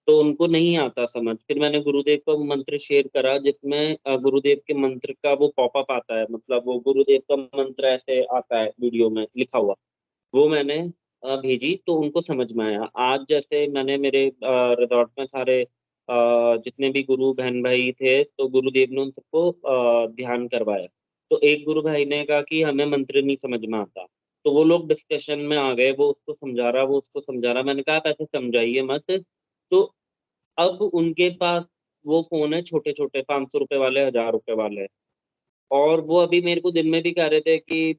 तो उनको नहीं आता समझ। फिर मैंने गुरुदेव का वो मंत्र शेयर करा जिसमें गुरुदेव के मंत्र का वो पॉपअप आता है, मतलब वो गुरुदेव का मंत्र ऐसे आता है वीडियो में लिखा हुआ, वो मैंने भेजी, तो उनको समझ में आया। आज जैसे मैंने मेरे रिजॉर्ट में सारे जितने भी गुरु बहन भाई थे, तो गुरुदेव ने उन सबको ध्यान करवाया। तो एक गुरु भाई ने कहा कि हमें मंत्र नहीं समझ में आता, तो वो लोग डिस्कशन में आ गए, वो उसको समझा रहा, वो उसको समझा रहा। मैंने कहा आप ऐसे समझाइए मत। तो अब उनके पास वो फोन है, छोटे छोटे 500 रुपए वाले, 1000 रुपए वाले, और वो अभी मेरे को दिन में भी कह रहे थे कि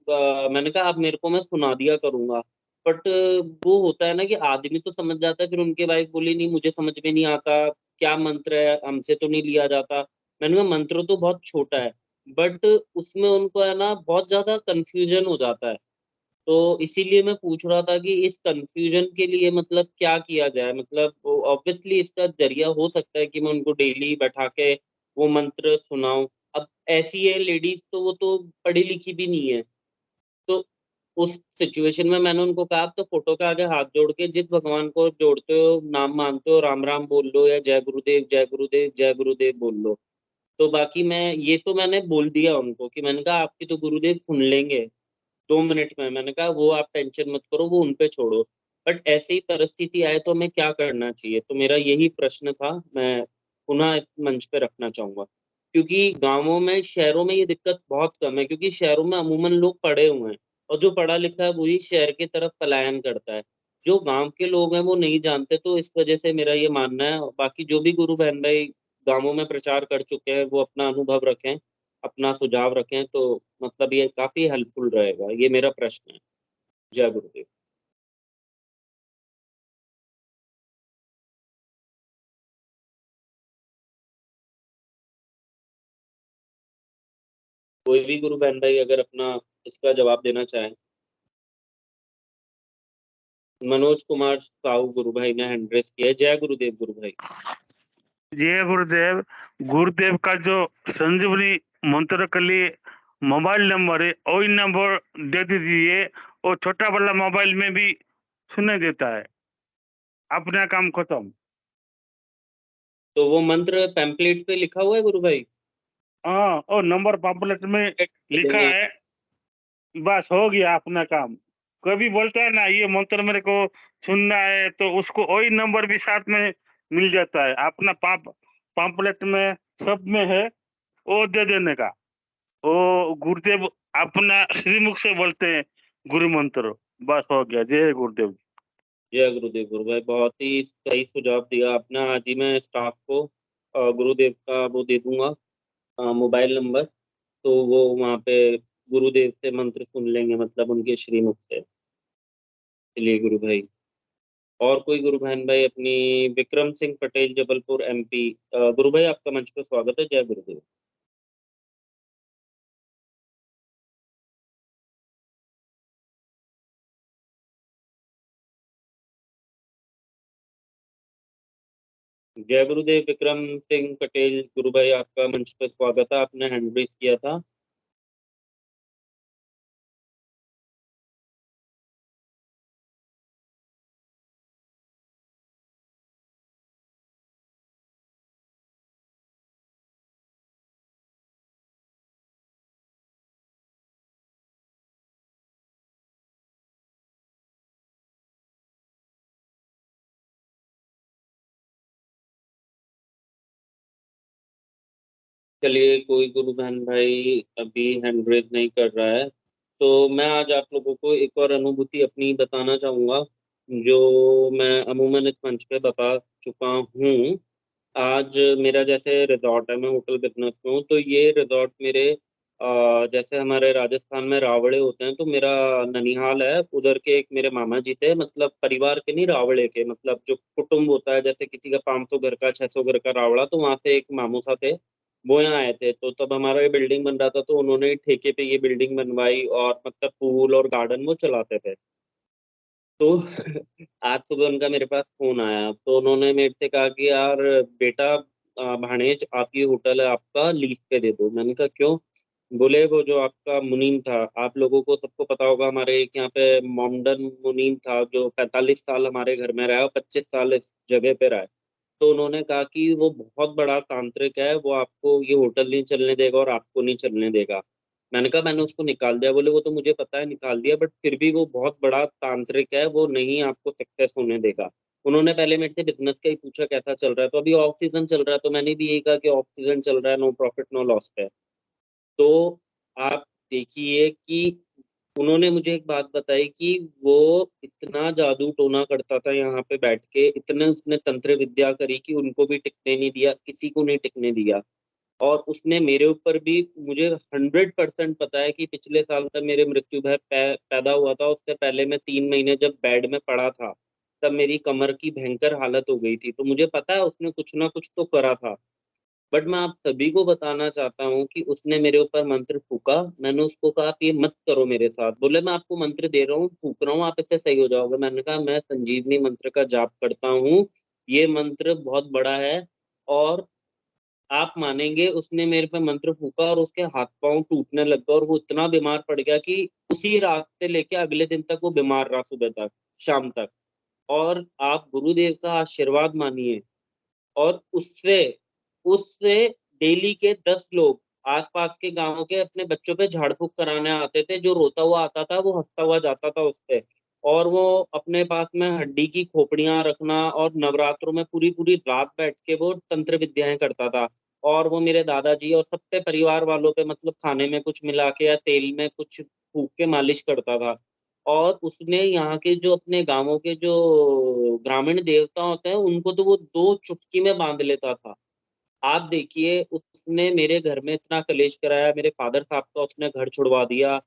मैंने कहा आप मेरे को मैं सुना दिया करूंगा। बट वो होता है ना कि आदमी तो समझ जाता है, फिर उनके वाइफ बोली नहीं मुझे समझ में नहीं आता, क्या मंत्र है, हमसे तो नहीं लिया जाता। मैंने कहा मंत्र तो बहुत छोटा है, बट उसमें उनको है ना बहुत ज्यादा कंफ्यूजन हो जाता है। तो इसीलिए मैं पूछ रहा था कि इस कंफ्यूजन के लिए मतलब क्या किया जाए, मतलब ऑब्वियसली इसका जरिया हो सकता है कि मैं उनको डेली बैठा के वो मंत्र सुनाऊं। अब ऐसी है लेडीज, तो वो तो पढ़ी लिखी भी नहीं है, तो उस सिचुएशन में मैंने उनको कहा आप तो फोटो के आगे हाथ जोड़ के जिस भगवान को जोड़ते हो, नाम मानते हो, राम राम बोल लो या जय गुरुदेव जय गुरुदेव जय गुरुदेव बोल लो। तो बाकी मैं ये तो मैंने बोल दिया उनको कि मैंने कहा आपकी तो गुरुदेव सुन लेंगे 2 मिनट में। मैंने कहा वो आप टेंशन मत करो, वो उन पे छोड़ो। बट ऐसी ही परिस्थिति आए तो हमें क्या करना चाहिए, तो मेरा यही प्रश्न था, मैं पुनः इस मंच पे रखना चाहूंगा। क्योंकि गांवों में, शहरों में ये दिक्कत बहुत कम है, क्योंकि शहरों में अमूमन लोग पढ़े हुए हैं और जो पढ़ा लिखा है वही शहर की तरफ पलायन करता है। जो गांव के लोग हैं वो नहीं जानते, तो इस वजह से मेरा ये मानना है। बाकी जो भी गुरु बहन भाई गांवों में प्रचार कर चुके हैं वो अपना अनुभव रखें, अपना सुझाव रखें, तो मतलब ये काफी हेल्पफुल रहेगा। ये मेरा प्रश्न है। जय गुरुदेव। कोई भी गुरु बहन भाई अगर अपना इसका जवाब देना चाहे। मनोज कुमार साहू गुरु भाई ने हैंड रेस किया है। जय गुरुदेव गुरु भाई। जय गुरुदेव। गुरुदेव का जो संजीवनी मंत्र के लिए मोबाइल नंबर है, वही नंबर दे दीजिए। और छोटा वाला मोबाइल में भी सुनाई देता है। अपना काम खत्म। तो वो मंत्र पैम्पलेट पे लिखा हुआ है गुरु भाई? हाँ, और नंबर पॉपुलेट में लिखा देंगे। है, बस हो गया अपना काम। कभी बोलता है ना ये मंत्र मेरे को सुनना है, तो उसको वही नंबर भी साथ में मिल जाता है। अपना पॉम्पलेट में सब में है, वो दे देने का। वो गुरुदेव अपना श्रीमुख से बोलते हैं गुरु मंत्र, बस हो गया। जय गुरुदेव। जय गुरुदेव गुरु भाई, बहुत ही सही सुझाव दिया आपने। आज ही मैं स्टाफ को गुरुदेव का वो दे दूंगा मोबाइल नंबर, तो वो वहाँ पे गुरुदेव से मंत्र सुन लेंगे, मतलब उनके श्रीमुख से। चलिए गुरु भाई। और कोई गुरु बहन भाई अपनी? विक्रम सिंह पटेल, जबलपुर MP। गुरु भाई आपका मंच पर स्वागत है। जय गुरुदेव। जय गुरुदेव विक्रम सिंह पटेल गुरु भाई, आपका मंच पर स्वागत है। आपने हैंड रेज किया था। चलिए, कोई गुरु बहन भाई अभी हैंड रेज नहीं कर रहा है, तो मैं आज आप लोगों को एक और अनुभूति अपनी बताना चाहूँगा, जो मैं अमूमन इस मंच पे बता चुका हूँ। आज मेरा जैसे रिजॉर्ट है, मैं होटल बिजनेस में हूँ, तो ये रिजॉर्ट मेरे जैसे हमारे राजस्थान में रावड़े होते हैं, तो मेरा ननिहाल है, उधर के एक मेरे मामा जी थे, मतलब परिवार के नहीं, रावड़े के, मतलब जो कुटुंब होता है, जैसे किसी का 500 घर का, 600 घर का रावड़ा, तो वहाँ से एक मामू सा थे, वो यहाँ आए थे। तो तब हमारा ये बिल्डिंग बन रहा था, तो उन्होंने ही ठेके पे ये बिल्डिंग बनवाई, और मतलब पूल और गार्डन वो चलाते थे। तो आज सुबह उनका मेरे पास फोन आया, तो उन्होंने मेरे से कहा कि यार बेटा, भाणेज आप ये होटल है आपका लीज पे दे दो। मैंने कहा क्यों? बोले वो जो आपका मुनीम था, आप लोगों को सबको पता होगा, हमारे एक यहाँ पे मोमडन मुनीम था जो 45 साल हमारे घर में रहा और 25 साल इस जगह पे रहा है। तो उन्होंने कहा कि वो बहुत बड़ा तांत्रिक है, वो आपको ये होटल नहीं चलने देगा और आपको नहीं चलने देगा। मैंने कहा मैंने उसको निकाल दिया। बोले वो तो मुझे पता है निकाल दिया, बट फिर भी वो बहुत बड़ा तांत्रिक है, वो नहीं आपको सक्सेस होने देगा। उन्होंने पहले मेरे से बिजनेस का ही पूछा कैसा चल रहा है, तो अभी ऑफ सीजन चल रहा है, तो मैंने भी यही कहा कि ऑफ सीजन चल रहा है, नो प्रॉफिट नो लॉस है। तो आप देखिए कि उन्होंने मुझे एक बात बताई कि वो इतना जादू टोना करता था यहाँ पे बैठ के, इतने उसने तंत्र विद्या करी कि उनको भी टिकने नहीं दिया, किसी को नहीं टिकने दिया। और उसने मेरे ऊपर भी, मुझे 100% पता है कि पिछले साल तक मेरे मृत्यु भय पैदा हुआ था, उससे पहले मैं 3 महीने जब बेड में पड़ा था, तब मेरी कमर की भयंकर हालत हो गई थी। तो मुझे पता है उसने कुछ ना कुछ तो करा था। बट मैं आप सभी को बताना चाहता हूँ कि उसने मेरे ऊपर मंत्र फूका। मैंने उसको कहा आप ये मत करो मेरे साथ। बोले मैं आपको मंत्र दे रहा हूँ, फूक रहा हूँ, आप इससे सही हो जाओगे। मैंने कहा मैं संजीवनी मंत्र का जाप करता हूँ, ये मंत्र बहुत बड़ा है, और आप मानेंगे उसने मेरे पे मंत्र फूका और उसके हाथ पांव टूटने लग गए और वो इतना बीमार पड़ गया कि उसी रात से लेके अगले दिन तक वो बीमार रहा, सुबह तक, शाम तक। और आप गुरुदेव का आशीर्वाद मानिए, और उससे उससे डेली के 10 लोग आसपास के गांव के अपने बच्चों पे झाड़ फूक कराने आते थे। जो रोता हुआ आता था वो हंसता हुआ जाता था उससे। और वो अपने पास में हड्डी की खोपड़ियां रखना, और नवरात्रों में पूरी पूरी रात बैठ के वो तंत्र विद्याएं करता था। और वो मेरे दादाजी और सबके परिवार वालों पे मतलब खाने में कुछ मिला के या तेल में कुछ फूक के मालिश करता था। और उसने यहाँ के जो अपने गांवों के जो ग्रामीण देवता होते हैं उनको तो वो 2 चुटकी में बांध लेता था। आप देखिए, उसने मेरे घर में इतना कलेश कराया, मेरे फादर साहब का उसने घर छुड़वा दिया।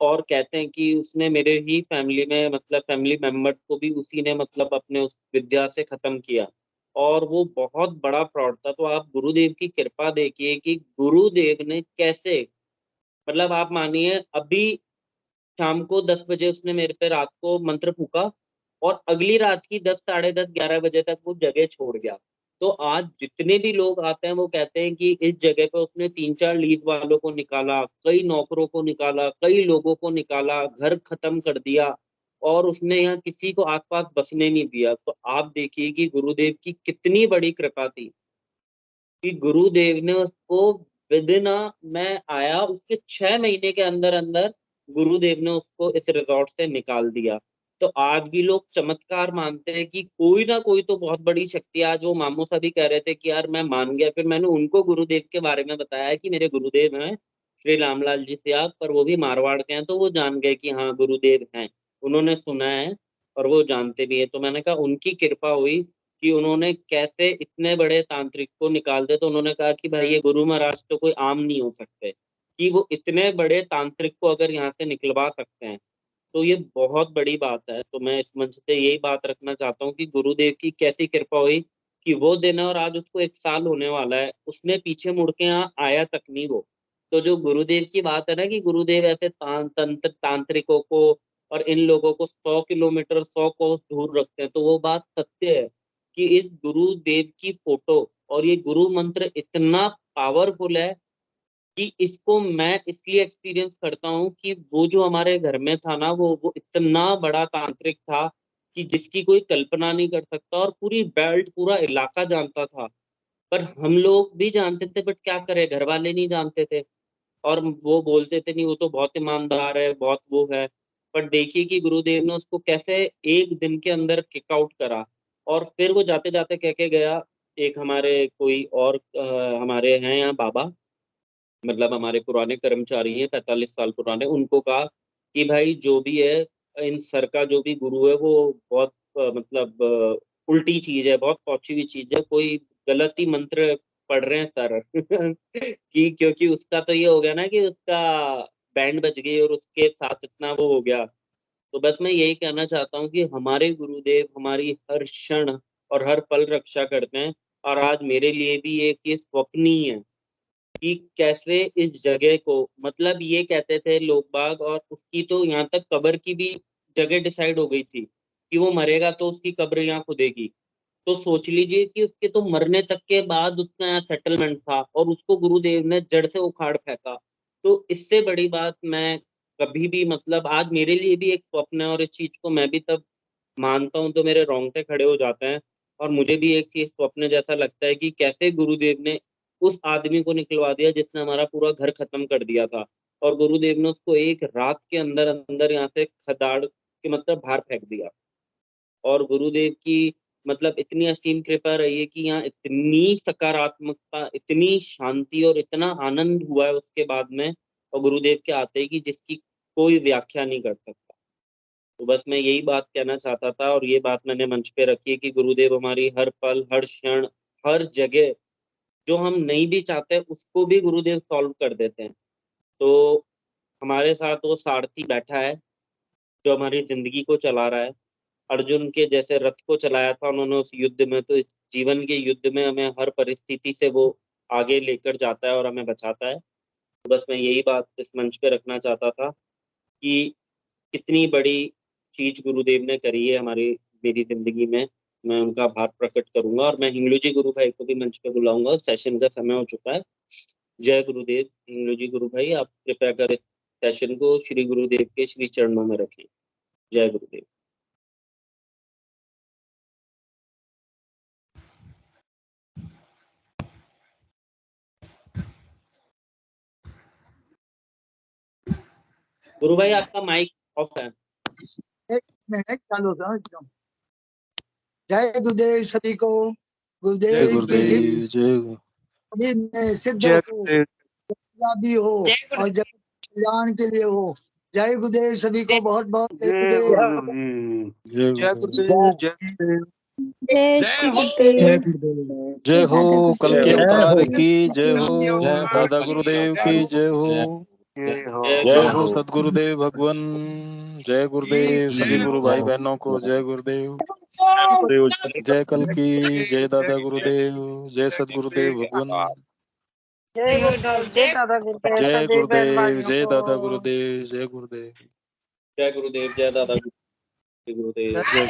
और कहते हैं कि उसने मेरे ही फैमिली में मतलब फैमिली मेंबर्स को भी उसी ने मतलब अपने उस विद्या से खत्म किया। और वो बहुत बड़ा फ्रॉड था। तो आप गुरुदेव की कृपा देखिए कि गुरुदेव ने कैसे, मतलब आप मानिए अभी शाम को 10 बजे उसने मेरे पे रात को मंत्र फूका, और अगली रात की 10, साढ़े 10, 11 बजे तक वो जगह छोड़ गया। तो आज जितने भी लोग आते हैं वो कहते हैं कि इस जगह पे उसने 3-4 लीज वालों को निकाला, कई नौकरों को निकाला, कई लोगों को निकाला, घर खत्म कर दिया, और उसने यहाँ किसी को आसपास बसने नहीं दिया। तो आप देखिए कि गुरुदेव की कितनी बड़ी कृपा थी कि गुरुदेव ने उसको विदिन मैं आया उसके 6 महीने के अंदर अंदर गुरुदेव ने उसको इस रिजॉर्ट से निकाल दिया। तो आज भी लोग चमत्कार मानते हैं कि कोई ना कोई तो बहुत बड़ी शक्ति है। आज वो मामू सा भी कह रहे थे कि यार मैं मान गया। फिर मैंने उनको गुरुदेव के बारे में बताया कि मेरे गुरुदेव हैं श्री रामलाल जी से आप, पर वो भी मारवाड़ के हैं, तो वो जान गए कि हाँ गुरुदेव हैं। उन्होंने सुना है और वो जानते भी है। तो मैंने कहा उनकी कृपा हुई कि उन्होंने कैसे इतने बड़े तांत्रिक को निकाल दे। तो उन्होंने कहा कि भाई ये गुरु महाराज तो कोई आम नहीं हो सकते, कि वो इतने बड़े तांत्रिक को अगर यहाँ से निकलवा सकते हैं तो ये बहुत बड़ी बात है। तो मैं इस मंच से यही बात रखना चाहता हूँ कि गुरुदेव की कैसी कृपा हुई कि वो दिन है, और आज उसको 1 साल होने वाला है, उसने पीछे मुड़ के यहाँ आया तक नहीं वो। तो जो गुरुदेव की बात है ना कि गुरुदेव ऐसे तंत्र तांत्रिकों को और इन लोगों को 100 किलोमीटर 100 कोस दूर रखते हैं, तो वो बात सत्य है कि इस गुरुदेव की फोटो और ये गुरु मंत्र इतना पावरफुल है कि इसको मैं इसलिए एक्सपीरियंस करता हूँ कि वो जो हमारे घर में था ना, वो इतना बड़ा तांत्रिक था कि जिसकी कोई कल्पना नहीं कर सकता, और पूरी बेल्ट पूरा इलाका जानता था। पर हम लोग भी जानते थे, बट क्या करें, घर वाले नहीं जानते थे। और वो बोलते थे नहीं वो तो बहुत ईमानदार है, बहुत वो है। पर देखिए कि गुरुदेव ने उसको कैसे एक दिन के अंदर किक आउट करा। और फिर वो जाते जाते कह के गया, एक हमारे कोई और हमारे हैं यहाँ बाबा, मतलब हमारे पुराने कर्मचारी हैं 45 साल पुराने, उनको कहा कि भाई जो भी है, इन सर का जो भी गुरु है वो बहुत मतलब उल्टी चीज है, बहुत पहुंची हुई चीज है, कोई गलत ही मंत्र पढ़ रहे हैं सर। कि क्योंकि उसका तो ये हो गया ना कि उसका बैंड बज गई और उसके साथ इतना वो हो गया। तो बस मैं यही कहना चाहता हूँ कि हमारे गुरुदेव हमारी हर क्षण और हर पल रक्षा करते हैं। और आज मेरे लिए भी एक ये स्वप्न ही है कि कैसे इस जगह को, मतलब ये कहते थे लोग बाग, और उसकी तो यहाँ तक कब्र की भी जगह डिसाइड हो गई थी कि वो मरेगा तो उसकी कब्र यहाँ खुदेगी। तो सोच लीजिए कि उसके तो मरने तक के बाद उसका यहाँ सेटलमेंट था और उसको गुरुदेव ने जड़ से उखाड़ फेंका। तो इससे बड़ी बात मैं कभी भी, मतलब आज मेरे लिए भी एक स्वप्न है, और इस चीज को मैं भी तब मानता हूँ तो मेरे रोंगटे खड़े हो जाते हैं। और मुझे भी एक चीज स्वप्न जैसा लगता है कि कैसे गुरुदेव ने उस आदमी को निकलवा दिया जिसने हमारा पूरा घर खत्म कर दिया था, और गुरुदेव ने उसको एक रात के अंदर अंदर यहाँ से खदाड़ के मतलब बाहर फेंक दिया। और गुरुदेव की मतलब इतनी असीम कृपा रही है कि यहाँ इतनी सकारात्मकता, इतनी शांति और इतना आनंद हुआ है उसके बाद में, और गुरुदेव के आते ही, कि जिसकी कोई व्याख्या नहीं कर सकता। तो बस मैं यही बात कहना चाहता था, और ये बात मैंने मंच पे रखी है कि गुरुदेव हमारी हर पल, हर क्षण, हर जगह जो हम नहीं भी चाहते उसको भी गुरुदेव सॉल्व कर देते हैं। तो हमारे साथ वो सारथी बैठा है जो हमारी जिंदगी को चला रहा है। अर्जुन के जैसे रथ को चलाया था उन्होंने उस युद्ध में, तो इस जीवन के युद्ध में हमें हर परिस्थिति से वो आगे लेकर जाता है और हमें बचाता है। तो बस मैं यही बात इस मंच पे रखना चाहता था कि कितनी बड़ी चीज गुरुदेव ने करी है हमारी मेरी जिंदगी में, मैं उनका आभार प्रकट करूंगा और मैं हिंगलू जी गुरु भाई को भी मंच पे बुलाऊंगा। सेशन का समय हो चुका है। जय गुरुदेव। हिंगलू जी गुरु भाई, आप कृपया कर इस सेशन को श्री गुरुदेव के श्री चरणों में रखें। जय गुरुदेव। गुरु भाई आपका माइक ऑफ है। एक मिनट, चालू था एकदम। जय गुरुदेव सभी को। गुरुदेव की दिव्य सभी में सिद्ध हो, भी हो और जगत कल्याण के लिए हो। जय गुरुदेव सभी को। बहुत बहुत जय गुरुदेव। जय गुरुदेव। जय हो कल के अवतार की जय हो, दादा गुरुदेव की जय हो। जय हो सदगुरुदेव भगवान। जय गुरुदेव सभी गुरु भाई बहनों को जय गुरुदेव। जय कल की जय दादा गुरुदेव। जय सदगुरुदेव भगवान। जय गुरुदेव, जय दादा गुरुदेव, जय सभी बहन गुरुदेव भाइयों जय को। दादा गुरुदेव। जय गुरुदेव। जय गुरुदेव, जय दादा गुरुदेव। जय